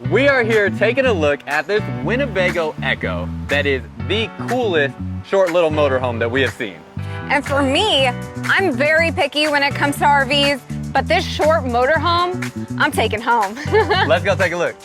We are here taking a look at this Winnebago EKKO that is the coolest short little motorhome that we have seen. And for me, I'm very picky when it comes to RVs, but this short motorhome, I'm taking home. Let's go take a look.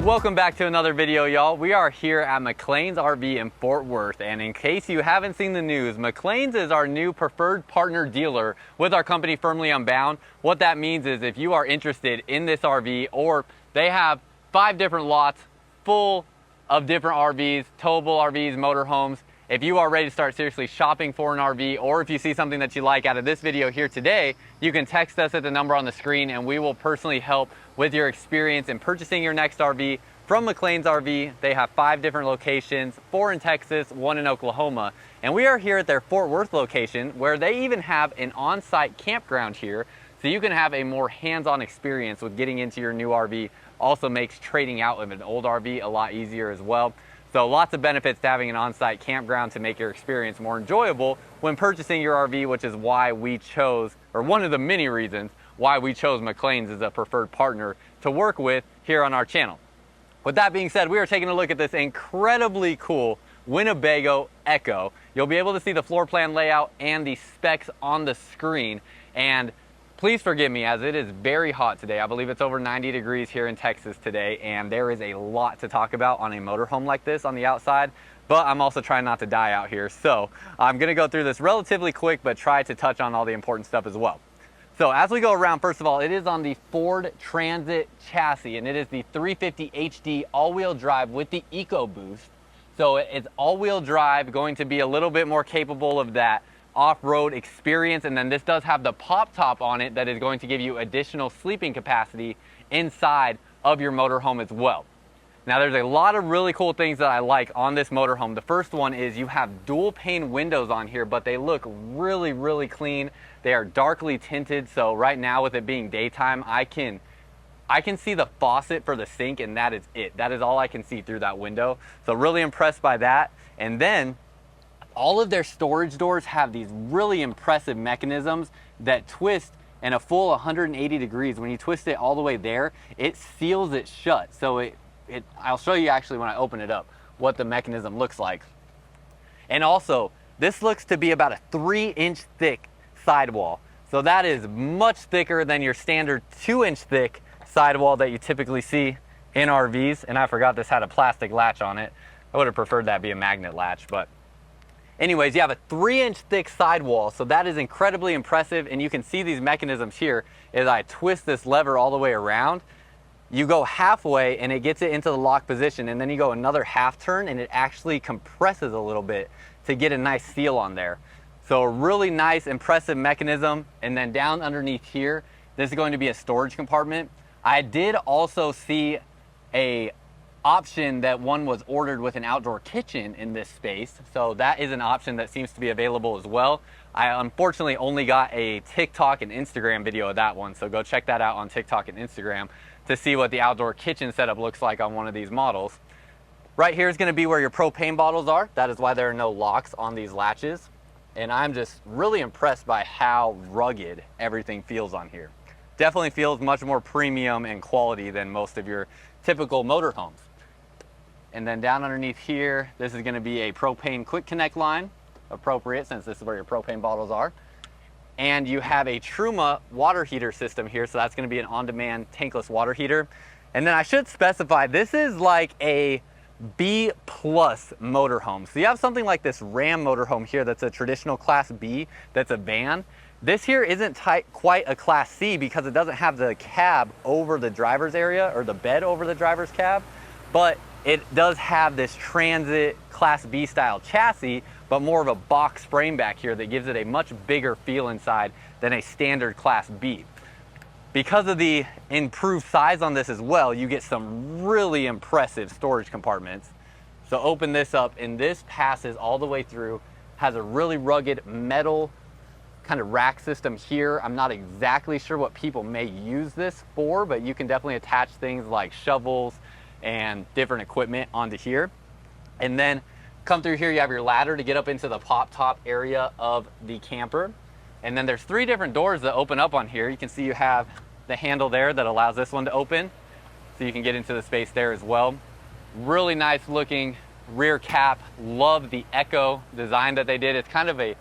Welcome back to another video, y'all. We are here at McClains RV in Fort Worth, and in case you haven't seen the news, McClains is our new preferred partner dealer with our company firmly Unbound. What that means is if you are interested in this RV, or they have 5 different lots full of different RVs, towable RVs, motorhomes. If you are ready to start seriously shopping for an RV, or if you see something that you like out of this video here today, you can text us at the number on the screen and we will personally help with your experience in purchasing your next RV from McClains RV. They have 5 different locations, 4 in Texas, 1 in Oklahoma. And we are here at their Fort Worth location, where they even have an on-site campground here, so you can have a more hands-on experience with getting into your new RV. Also makes trading out of an old RV a lot easier as well. So lots of benefits to having an on-site campground to make your experience more enjoyable when purchasing your RV, which is why we chose, or one of the many reasons why we chose McClains as a preferred partner to work with here on our channel. With that being said, we are taking a look at this incredibly cool Winnebago EKKO. You'll be able to see the floor plan layout and the specs on the screen. And please forgive me, as it is very hot today. I believe it's over 90 degrees here in Texas today, and there is a lot to talk about on a motorhome like this on the outside, but I'm also trying not to die out here. So I'm gonna go through this relatively quick, but try to touch on all the important stuff as well. So as we go around, first of all, it is on the Ford Transit chassis, and it is the 350 HD all-wheel drive with the EKKO. So it's all-wheel drive, going to be a little bit more capable of that off-road experience. And then this does have the pop top on it that is going to give you additional sleeping capacity inside of your motorhome as well. Now there's a lot of really cool things that I like on this motorhome. The first one is you have dual pane windows on here, but they look really, really clean. They are darkly tinted, so right now with it being daytime, I can see the faucet for the sink, and that is it. That is all I can see through that window. So really impressed by that. And then all of their storage doors have these really impressive mechanisms that twist in a full 180 degrees. When you twist it all the way there, it seals it shut. So I'll show you actually when I open it up what the mechanism looks like. And also, this looks to be about a 3-inch thick sidewall. So that is much thicker than your standard 2-inch thick sidewall that you typically see in RVs. And I forgot this had a plastic latch on it. I would have preferred that be a magnet latch, but anyways, you have a 3-inch thick sidewall, so that is incredibly impressive. And you can see these mechanisms here. As I twist this lever all the way around, you go halfway and it gets it into the lock position, and then you go another half turn and it actually compresses a little bit to get a nice seal on there. So a really nice, impressive mechanism. And then down underneath here, this is going to be a storage compartment. I did also see a option that one was ordered with an outdoor kitchen in this space. So that is an option that seems to be available as well. I unfortunately only got a TikTok and Instagram video of that one. So go check that out on TikTok and Instagram to see what the outdoor kitchen setup looks like on one of these models. Right here is going to be where your propane bottles are. That is why there are no locks on these latches. And I'm just really impressed by how rugged everything feels on here. Definitely feels much more premium and quality than most of your typical motorhomes. And then down underneath here, this is going to be a propane quick connect line, appropriate since this is where your propane bottles are. And you have a Truma water heater system here, so that's going to be an on-demand tankless water heater. And then I should specify, this is like a B+ motorhome. So you have something like this Ram motorhome here that's a traditional Class B, that's a van. This here isn't quite a Class C because it doesn't have the cab over the driver's area, or the bed over the driver's cab, but it does have this Transit Class B style chassis, but more of a box frame back here that gives it a much bigger feel inside than a standard Class B. Because of the improved size on this as well, you get some really impressive storage compartments. So open this up, and this passes all the way through, has a really rugged metal kind of rack system here. I'm not exactly sure what people may use this for, but you can definitely attach things like shovels and different equipment onto here. And then come through here, you have your ladder to get up into the pop top area of the camper. And then there's 3 different doors that open up on here. You can see you have the handle there that allows this one to open, so you can get into the space there as well. Really nice looking rear cap. Love the EKKO design that they did. It's kind of a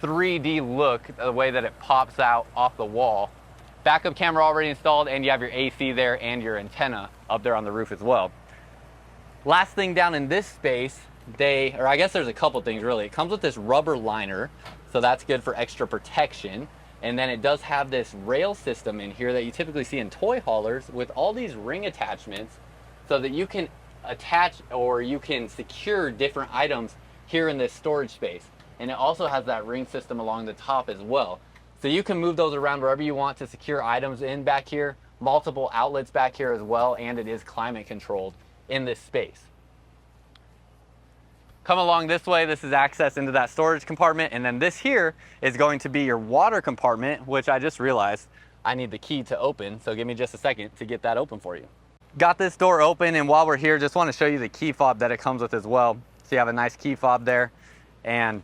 3D look, the way that it pops out off the wall. Backup camera already installed, and you have your AC there and your antenna up there on the roof as well. Last thing down in this space, or I guess there's a couple things really. It comes with this rubber liner, so that's good for extra protection. And then it does have this rail system in here that you typically see in toy haulers with all these ring attachments, so that you can attach or you can secure different items here in this storage space. And it also has that ring system along the top as well. So you can move those around wherever you want to secure items in back here, multiple outlets back here as well, and it is climate controlled in this space. Come along this way, this is access into that storage compartment, and then this here is going to be your water compartment, which I just realized I need the key to open, so give me just a second to get that open for you. Got this door open, and while we're here, just want to show you the key fob that it comes with as well. So you have a nice key fob there, and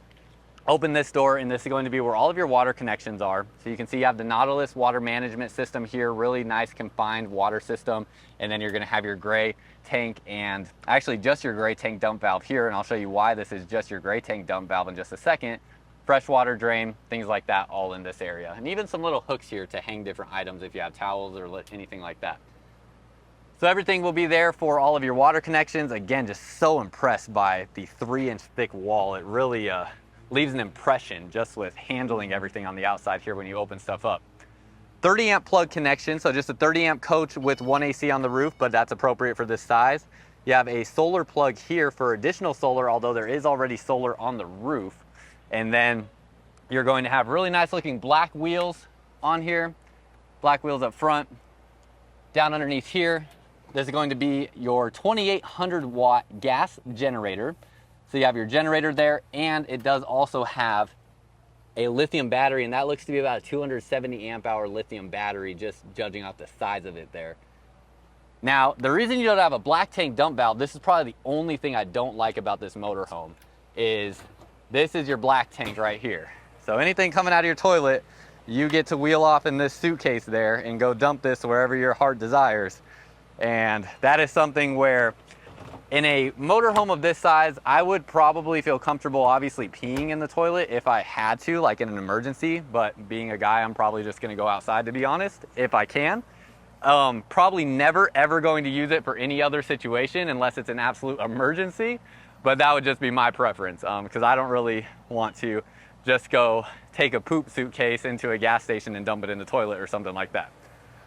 open this door, and this is going to be where all of your water connections are. So you can see you have the Nautilus water management system here, really nice confined water system. And then you're gonna have your gray tank, and actually just your gray tank dump valve here. And I'll show you why this is just your gray tank dump valve in just a second. Freshwater drain, things like that, all in this area. And even some little hooks here to hang different items if you have towels or anything like that. So everything will be there for all of your water connections. Again, just so impressed by the 3-inch thick wall. It really leaves an impression just with handling everything on the outside here when you open stuff up. 30 amp plug connection, so just a 30 amp coach with 1 AC on the roof, but that's appropriate for this size. You have a solar plug here for additional solar, although there is already solar on the roof. And then you're going to have really nice looking black wheels on here, black wheels up front. Down underneath here, there's going to be your 2800 watt gas generator. So you have your generator there, and it does also have a lithium battery, and that looks to be about a 270 amp hour lithium battery, just judging off the size of it there. Now, the reason you don't have a black tank dump valve, this is probably the only thing I don't like about this motorhome, is this is your black tank right here. So anything coming out of your toilet, you get to wheel off in this suitcase there and go dump this wherever your heart desires. And that is something where in a motorhome of this size, I would probably feel comfortable obviously peeing in the toilet if I had to, like in an emergency, but being a guy, I'm probably just gonna go outside, to be honest, if I can. Probably never ever going to use it for any other situation unless it's an absolute emergency, but that would just be my preference, because I don't really want to just go take a poop suitcase into a gas station and dump it in the toilet or something like that.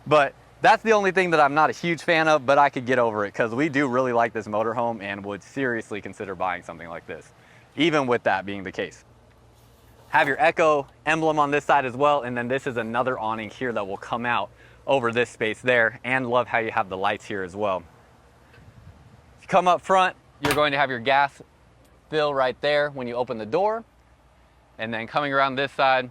But that's the only thing that I'm not a huge fan of, but I could get over it because we do really like this motorhome and would seriously consider buying something like this, even with that being the case. Have your EKKO emblem on this side as well, and then this is another awning here that will come out over this space there, and love how you have the lights here as well. If you come up front, you're going to have your gas fill right there when you open the door, and then coming around this side,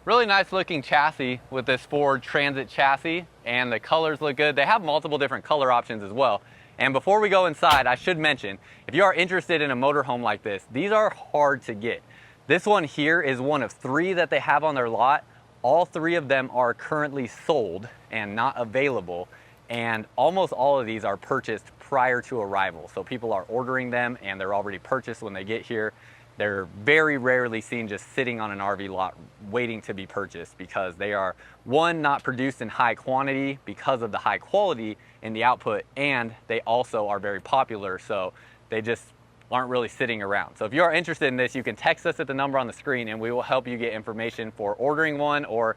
really nice looking chassis with this Ford Transit chassis, and the colors look good. They have multiple different color options as well. And before we go inside, I should mention, if you are interested in a motorhome like this, these are hard to get. This one here is one of 3 that they have on their lot. All 3 of them are currently sold and not available. And almost all of these are purchased prior to arrival. So people are ordering them and they're already purchased when they get here. They're very rarely seen just sitting on an RV lot waiting to be purchased because they are, one, not produced in high quantity because of the high quality in the output, and they also are very popular, so they just aren't really sitting around. So if you are interested in this, you can text us at the number on the screen and we will help you get information for ordering one, or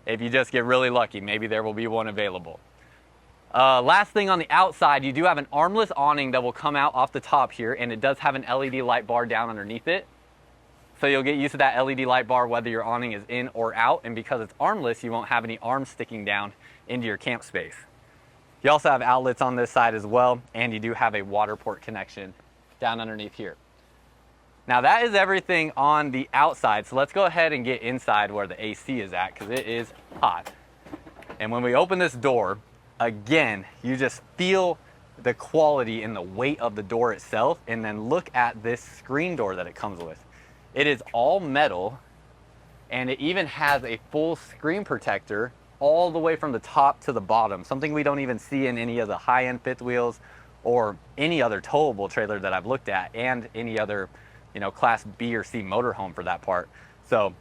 if you just get really lucky, maybe there will be one available. Last thing on the outside, you do have an armless awning that will come out off the top here, and it does have an LED light bar down underneath it. So you'll get used to that LED light bar whether your awning is in or out, and because it's armless, you won't have any arms sticking down into your camp space. You also have outlets on this side as well, and you do have a water port connection down underneath here. Now that is everything on the outside. So let's go ahead and get inside where the AC is at, because it is hot. And when we open this door, again, you just feel the quality and the weight of the door itself. And then look at this screen door that it comes with. It is all metal, and it even has a full screen protector all the way from the top to the bottom, something we don't even see in any of the high-end fifth wheels or any other towable trailer that I've looked at, and any other, you know, class B or C motorhome for that part. So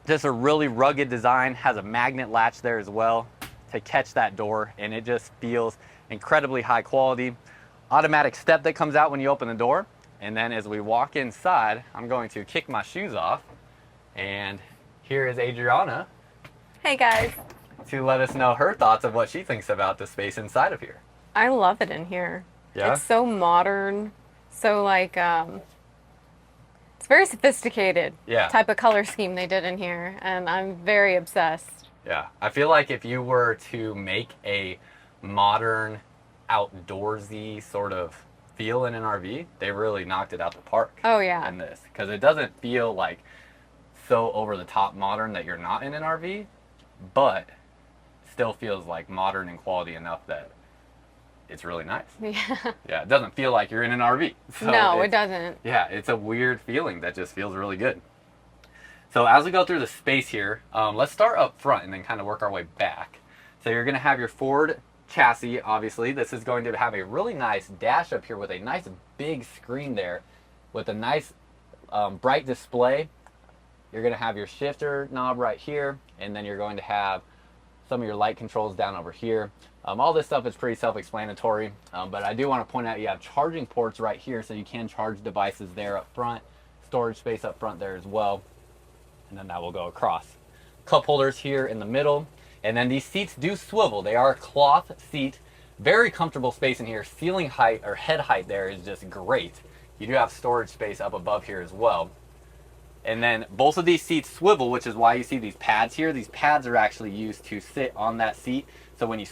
just a really rugged design, has a magnet latch there as well to catch that door, and it just feels incredibly high quality. Automatic step that comes out when you open the door. And then as we walk inside, I'm going to kick my shoes off, and here is Adriana. Hey guys. To let us know her thoughts of what she thinks about the space inside of here. I love it in here. Yeah? It's so modern, so like, it's very sophisticated type of color scheme they did in here, and I'm very obsessed. Yeah, I feel like if you were to make a modern, outdoorsy sort of feel in an RV, they really knocked it out the park. Oh yeah. In this, because it doesn't feel like so over the top modern that you're not in an RV, but still feels like modern and quality enough that it's really nice. Yeah. Yeah, it doesn't feel like you're in an RV. So no, it doesn't. Yeah, it's a weird feeling that just feels really good. So as we go through the space here, let's start up front and then kind of work our way back. So you're going to have your Ford chassis, obviously. This is going to have a really nice dash up here with a nice big screen there with a nice bright display. You're going to have your shifter knob right here, and then you're going to have some of your light controls down over here. All this stuff is pretty self-explanatory, but I do want to point out you have charging ports right here, so you can charge devices there up front, storage space up front there as well, and then that will go across. Cup holders here in the middle, and then these seats do swivel. They are a cloth seat, very comfortable space in here. Ceiling height or head height there is just great. You do have storage space up above here as well. And then both of these seats swivel, which is why you see these pads here. These pads are actually used to sit on that seat. So when you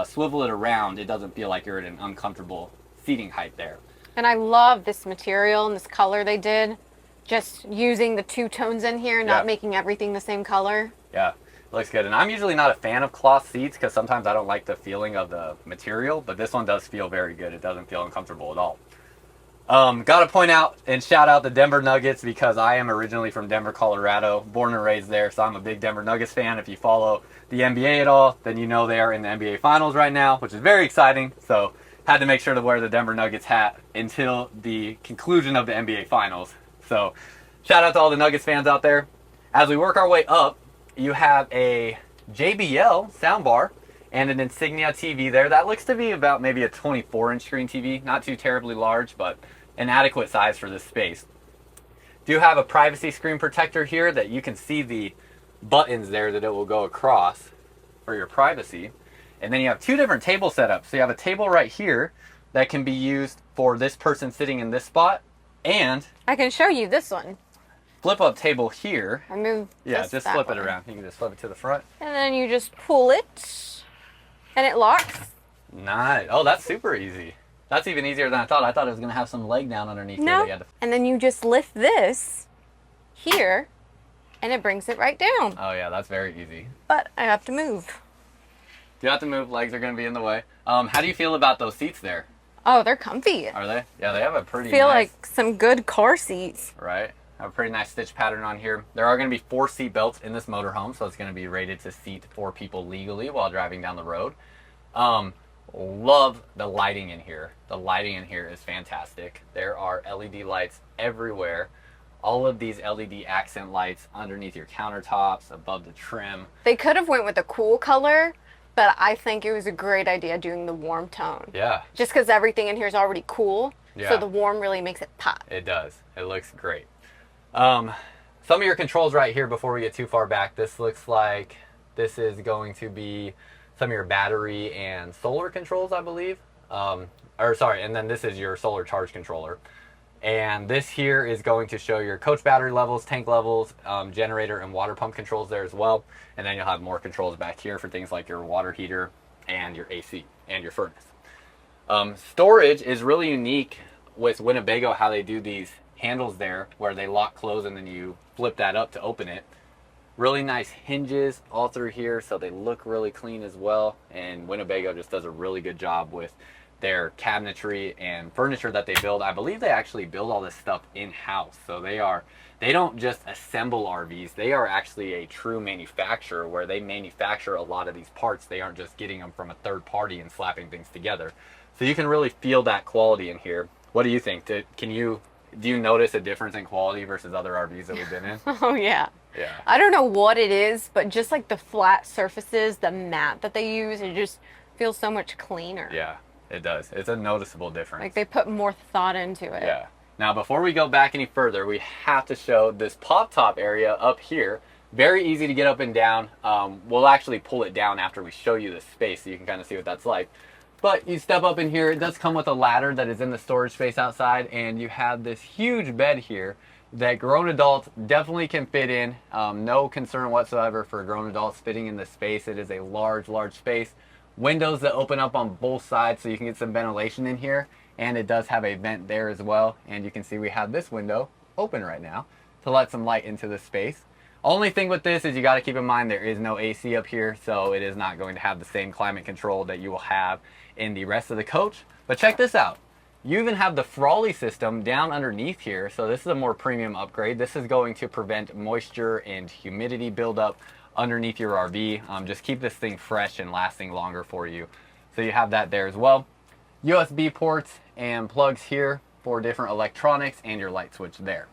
swivel it around, it doesn't feel like you're at an uncomfortable seating height there. And I love this material and this color they did. Just using the two tones in here, not making everything the same color. Yeah, it looks good. And I'm usually not a fan of cloth seats because sometimes I don't like the feeling of the material, but this one does feel very good. It doesn't feel uncomfortable at all. Got to point out and shout out the Denver Nuggets because I am originally from Denver, Colorado, born and raised there, so I'm a big Denver Nuggets fan. If you follow the NBA at all, then you know they are in the NBA Finals right now, which is very exciting. So had to make sure to wear the Denver Nuggets hat until the conclusion of the NBA Finals. So shout out to all the Nuggets fans out there. As we work our way up, you have a JBL soundbar and an Insignia TV there. That looks to be about maybe a 24-inch screen TV. Not too terribly large, but an adequate size for this space. Do have a privacy screen protector here that you can see the buttons there that it will go across for your privacy. And then you have two different table setups. So you have a table right here that can be used for this person sitting in this spot, and I can show you this one. Flip up table here. I move. Yeah, just flip it around. You can just flip it to the front. And then you just pull it, and it locks. Nice. Oh, that's super easy. That's even easier than I thought. I thought it was going to have some leg down underneath here. No. That you had to... And then you just lift this here, and it brings it right down. Oh yeah, that's very easy. But I have to move. You have to move. Legs are going to be in the way. How do you feel about those seats there? Oh, they're comfy. Are they? Yeah, they have a pretty feel nice... like some good car seats. Right. Have a pretty nice stitch pattern on here. There are going to be 4 seat belts in this motorhome, so it's going to be rated to seat 4 people legally while driving down the road. Love the lighting in here. The lighting in here is fantastic. There are LED lights everywhere. All of these LED accent lights underneath your countertops, above the trim. They could have went with a cool color, but I think it was a great idea doing the warm tone. Yeah. Just because everything in here is already cool, so the warm really makes it pop. It does. It looks great. Some of your controls right here before we get too far back, this looks like this is going to be some of your battery and solar controls, I believe. And then this is your solar charge controller. And this here is going to show your coach battery levels, tank levels, generator and water pump controls there as well. And then you'll have more controls back here for things like your water heater and your AC and your furnace. Storage is really unique with Winnebago, how they do these handles there where they lock close and then you flip that up to open it. Really nice hinges all through here, so they look really clean as well. And Winnebago just does a really good job with their cabinetry and furniture that they build. I believe they actually build all this stuff in-house. So they don't just assemble RVs, they are actually a true manufacturer where they manufacture a lot of these parts. They aren't just getting them from a third party and slapping things together. So you can really feel that quality in here. What do you think? Do you notice a difference in quality versus other RVs that we've been in? Oh yeah. Yeah. I don't know what it is, but just like the flat surfaces, the mat that they use, it just feels so much cleaner. Yeah, it does. It's a noticeable difference. Like they put more thought into it. Yeah. Now, before we go back any further, we have to show this pop top area up here. Very easy to get up and down. We'll actually pull it down after we show you the space so you can kind of see what that's like. But you step up in here, it does come with a ladder that is in the storage space outside, and you have this huge bed here that grown adults definitely can fit in. No concern whatsoever for grown adults fitting in this space. It is a large space. Windows that open up on both sides so you can get some ventilation in here, and it does have a vent there as well. And you can see we have this window open right now to let some light into the space. Only thing with this is you got to keep in mind there is no AC up here, so it is not going to have the same climate control that you will have in the rest of the coach. But check this out. You even have the Frawley system down underneath here, so this is a more premium upgrade. This is going to prevent moisture and humidity buildup underneath your RV. Just keep this thing fresh and lasting longer for you. So you have that there as well. USB ports and plugs here for different electronics and your light switch there.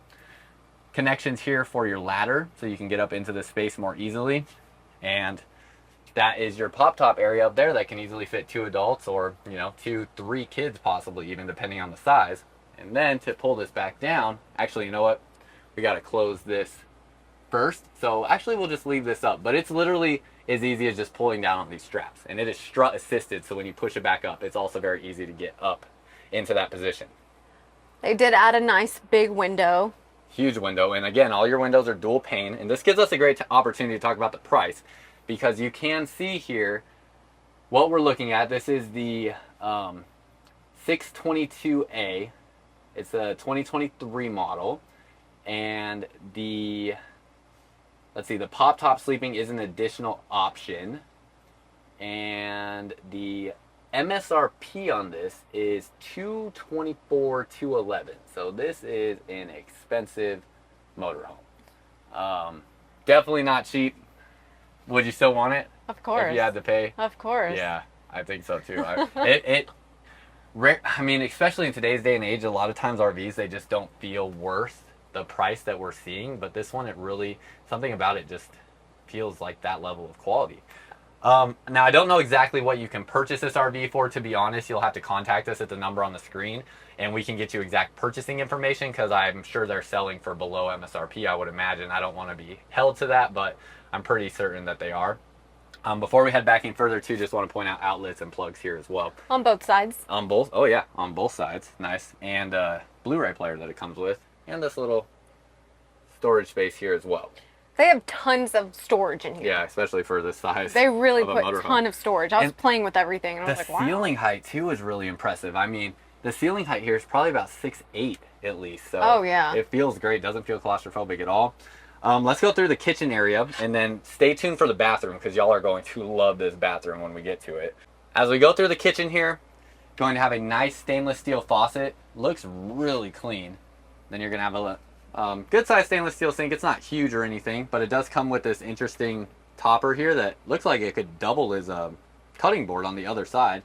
Connections here for your ladder so you can get up into the space more easily. And that is your pop top area up there that can easily fit 2 adults or 2, 3 kids possibly, even depending on the size. And then to pull this back down, actually, you know what? We got to close this first. So actually we'll just leave this up, but it's literally as easy as just pulling down on these straps. And it is strut assisted, so when you push it back up, it's also very easy to get up into that position. They did add a nice big window. Huge window, and again, all your windows are dual pane, and this gives us a great opportunity to talk about the price, because you can see here what we're looking at. This is the 622A. It's a 2023 model, and the pop top sleeping is an additional option, and the MSRP on this is $224,211. So this is an expensive motorhome. Definitely not cheap. Would you still want it? Of course. If you had to pay? Of course. Yeah, I think so too. I mean, especially in today's day and age, a lot of times RVs, they just don't feel worth the price that we're seeing. But this one, something about it just feels like that level of quality. Now, I don't know exactly what you can purchase this RV for, to be honest. You'll have to contact us at the number on the screen, and we can get you exact purchasing information, because I'm sure they're selling for below MSRP, I would imagine. I don't want to be held to that, but I'm pretty certain that they are. Before we head back any further, too, just want to point out outlets and plugs here as well. On both sides. On both? Oh, yeah, on both sides. Nice. And Blu-ray player that it comes with, and this little storage space here as well. They have tons of storage in here. Yeah, especially for this size. They really put a ton of storage. I was playing with everything, and I was like, wow. The ceiling height, too, is really impressive. I mean, the ceiling height here is probably about 6'8" at least. So oh, yeah. It feels great. Doesn't feel claustrophobic at all. Let's go through the kitchen area, and then stay tuned for the bathroom, because y'all are going to love this bathroom when we get to it. As we go through the kitchen here, going to have a nice stainless steel faucet. Looks really clean. Then you're going to have a good sized stainless steel sink. It's not huge or anything, but it does come with this interesting topper here that looks like it could double as a cutting board on the other side.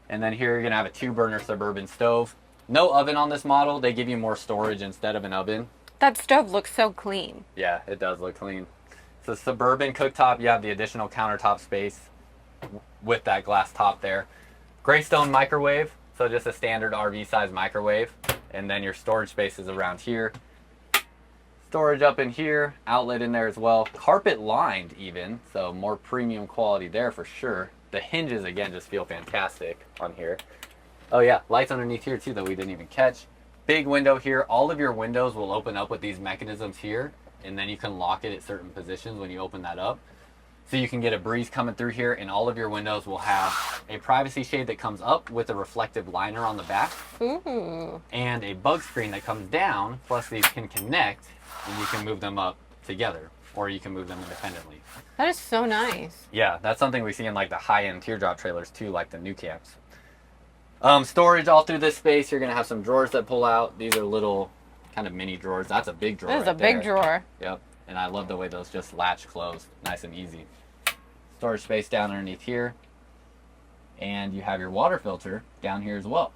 And then here you're gonna have a 2-burner Suburban stove. No oven on this model. They give you more storage instead of an oven. That stove looks so clean. Yeah, it does look clean. It's a Suburban cooktop. You have the additional countertop space with that glass top there. Greystone microwave, so just a standard RV size microwave. And then your storage space is around here. Storage up in here, outlet in there as well. Carpet lined even, so more premium quality there for sure. The hinges, again, just feel fantastic on here. Oh yeah, lights underneath here too that we didn't even catch. Big window here. All of your windows will open up with these mechanisms here, and then you can lock it at certain positions when you open that up. So you can get a breeze coming through here, and all of your windows will have a privacy shade that comes up with a reflective liner on the back. Ooh. And a bug screen that comes down, plus these can connect, and you can move them up together, or you can move them independently. That is so nice. Yeah, that's something we see in like the high-end teardrop trailers too, like the new camps. Storage all through this space. You're gonna have some drawers that pull out. These are little kind of mini drawers. That's a big drawer. That is a big drawer. Yep. And I love the way those just latch closed, nice and easy. Storage space down underneath here. And you have your water filter down here as well.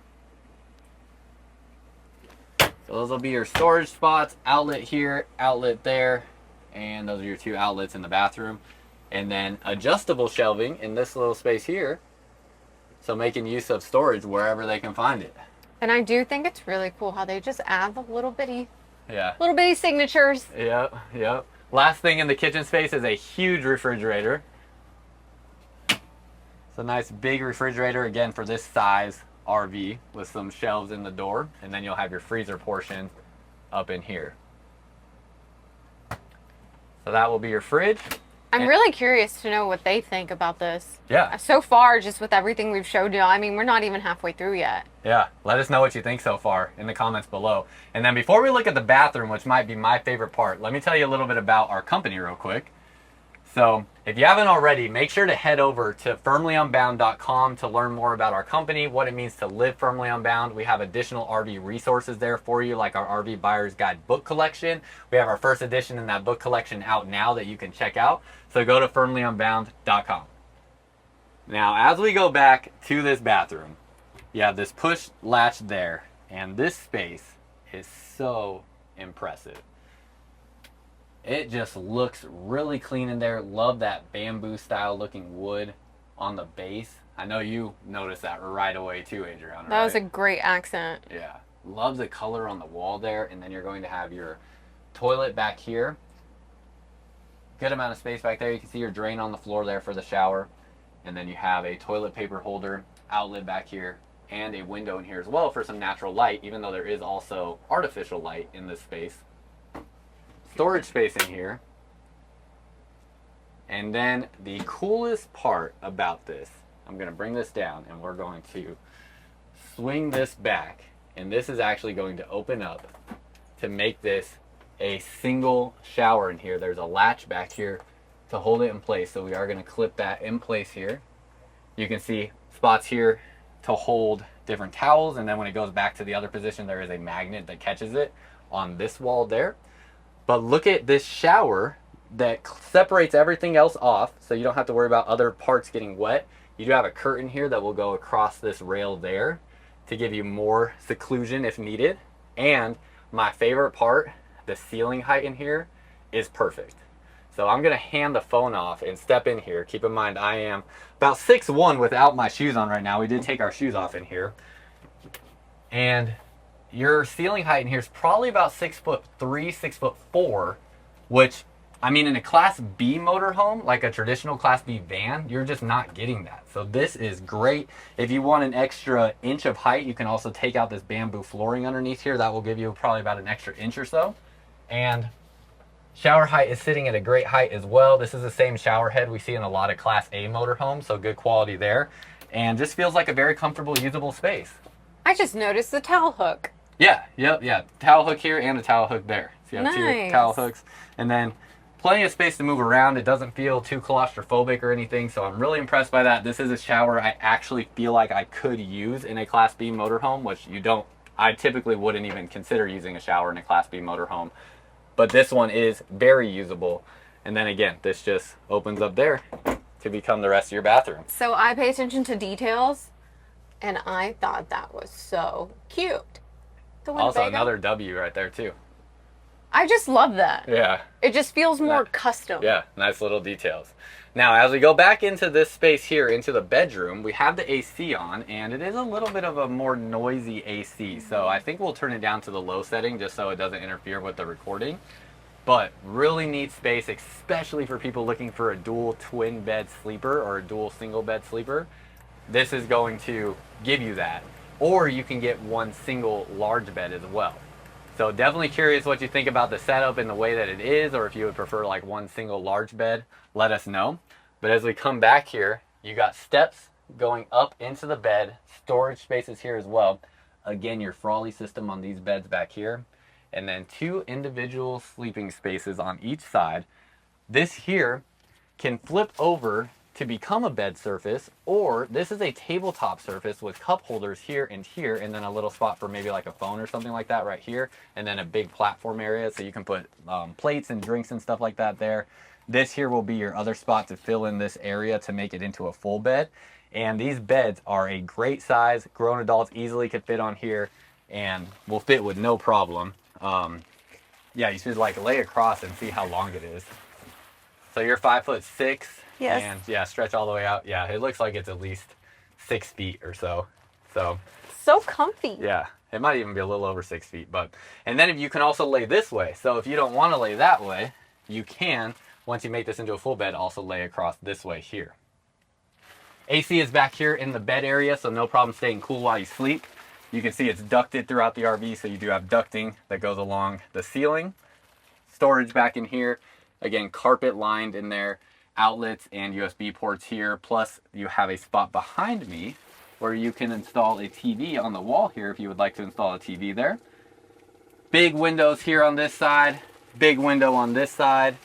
So those will be your storage spots, outlet here, outlet there, and those are your two outlets in the bathroom. And then adjustable shelving in this little space here. So making use of storage wherever they can find it. And I do think it's really cool how they just add the little bitty signatures. Yep, yep. Last thing in the kitchen space is a huge refrigerator. It's a nice big refrigerator, again, for this size RV with some shelves in the door. And then you'll have your freezer portion up in here. So that will be your fridge. I'm really curious to know what they think about this. Yeah. So far, just with everything we've showed you, I mean, we're not even halfway through yet. Yeah, let us know what you think so far in the comments below. And then before we look at the bathroom, which might be my favorite part, let me tell you a little bit about our company real quick. So if you haven't already, make sure to head over to firmlyunbound.com to learn more about our company, what it means to live firmly unbound. We have additional RV resources there for you, like our RV Buyer's Guide book collection. We have our first edition in that book collection out now that you can check out. So go to firmlyunbound.com. Now, as we go back to this bathroom, you have this push latch there, and this space is so impressive. It just looks really clean in there. Love that bamboo style looking wood on the base. I know you noticed that right away too, Adriana. That was a great accent. Yeah. Love the color on the wall there. And then you're going to have your toilet back here. Good amount of space back there. You can see your drain on the floor there for the shower. And then you have a toilet paper holder outlet back here and a window in here as well for some natural light, even though there is also artificial light in this space. Storage space in here. And then the coolest part about this, I'm going to bring this down and we're going to swing this back, and this is actually going to open up to make this a single shower in here. There's a latch back here to hold it in place, so we are going to clip that in place here. You can see spots here to hold different towels, and then when it goes back to the other position, there is a magnet that catches it on this wall there. But look at this shower that separates everything else off, so you don't have to worry about other parts getting wet. You do have a curtain here that will go across this rail there to give you more seclusion if needed. And my favorite part, the ceiling height in here is perfect. So I'm gonna hand the phone off and step in here. Keep in mind, I am about 6'1" without my shoes on right now. We did take our shoes off in here. And your ceiling height in here is probably about 6'3", 6'4", which, I mean, in a Class B motorhome, like a traditional Class B van, you're just not getting that. So this is great. If you want an extra inch of height, you can also take out this bamboo flooring underneath here. That will give you probably about an extra inch or so. And shower height is sitting at a great height as well. This is the same shower head we see in a lot of Class A motorhomes, so good quality there. And just feels like a very comfortable, usable space. I just noticed the towel hook. Yeah, yeah. Towel hook here and a towel hook there. So you have two towel hooks. And then plenty of space to move around. It doesn't feel too claustrophobic or anything, so I'm really impressed by that. This is a shower I actually feel like I could use in a Class B motorhome, which I typically wouldn't even consider using a shower in a Class B motorhome. But this one is very usable. And then again, this just opens up there to become the rest of your bathroom. So I pay attention to details, and I thought that was so cute. Also another W right there too. I just love that. Yeah. It just feels more custom. Yeah, nice little details. Now, as we go back into this space here, into the bedroom, we have the AC on, and it is a little bit of a more noisy AC. So I think we'll turn it down to the low setting just so it doesn't interfere with the recording. But really neat space, especially for people looking for a dual twin bed sleeper or a dual single bed sleeper. This is going to give you that. Or you can get one single large bed as well. So definitely curious what you think about the setup and the way that it is, or if you would prefer like one single large bed, let us know. But as we come back here, you got steps going up into the bed, storage spaces here as well. Again, your Frawley system on these beds back here, and then 2 individual sleeping spaces on each side. This here can flip over to become a bed surface, or this is a tabletop surface with cup holders here, and then a little spot for maybe like a phone or something like that right here, and then a big platform area so you can put plates and drinks and stuff like that there. This here will be your other spot to fill in this area to make it into a full bed. And these beds are a great size. Grown adults easily could fit on here and will fit with no problem. Yeah, you should like lay across and see how long it is. So you're 5'6". Yes. And yeah, stretch all the way out. Yeah, it looks like it's at least 6 feet or so. So comfy. Yeah, it might even be a little over 6 feet. And then if you can also lay this way. So if you don't want to lay that way, you can, once you make this into a full bed, also lay across this way here. AC is back here in the bed area, so no problem staying cool while you sleep. You can see it's ducted throughout the RV, so you do have ducting that goes along the ceiling. Storage back in here. Again, carpet lined in there. Outlets and USB ports here. Plus, you have a spot behind me where you can install a TV on the wall here if you would like to install a TV there. Big windows here on this side. Big window on this side.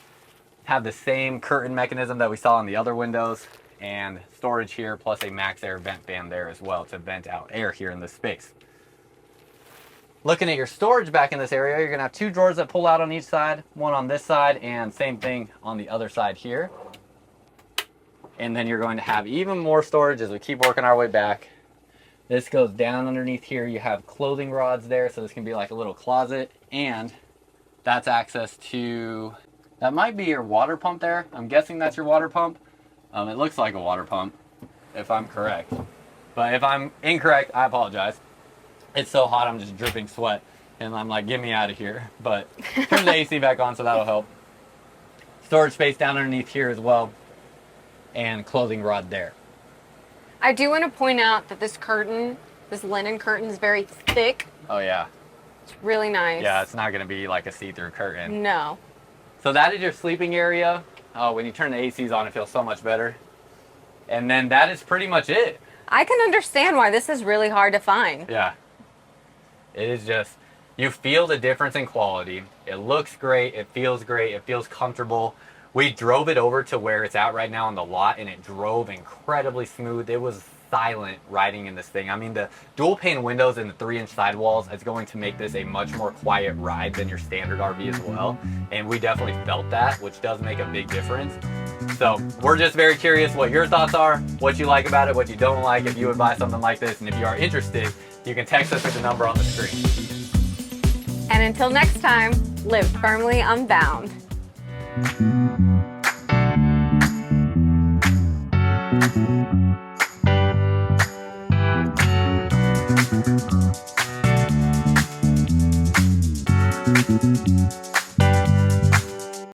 Have the same curtain mechanism that we saw on the other windows. And storage here, plus a max air vent fan there as well to vent out air here in this space. Looking at your storage back in this area, you're gonna have 2 drawers that pull out on each side, one on this side, and same thing on the other side here. And then you're going to have even more storage as we keep working our way back. This goes down underneath here. You have clothing rods there, so this can be like a little closet, and that's access to, that might be your water pump there. I'm guessing that's your water pump. It looks like a water pump, if I'm correct. But if I'm incorrect, I apologize. It's so hot, I'm just dripping sweat. And I'm like, get me out of here. But turn the AC back on, so that'll help. Storage space down underneath here as well. And clothing rod there. I do want to point out that this curtain, this linen curtain, is very thick. Oh, yeah. It's really nice. Yeah, it's not going to be like a see-through curtain. No. So that is your sleeping area. When you turn the ACs on, it feels so much better. And then that is pretty much it. I can understand why this is really hard to find. Yeah. It is just, you feel the difference in quality. It looks great. It feels great. It feels comfortable. We drove it over to where it's at right now on the lot, and it drove incredibly smooth. It was silent riding in this thing. I mean, the dual pane windows and the 3-inch sidewalls is going to make this a much more quiet ride than your standard RV as well. And we definitely felt that, which does make a big difference. So we're just very curious what your thoughts are, what you like about it, what you don't like, if you would buy something like this. And if you are interested, you can text us at the number on the screen. And until next time, live firmly unbound. Thank you.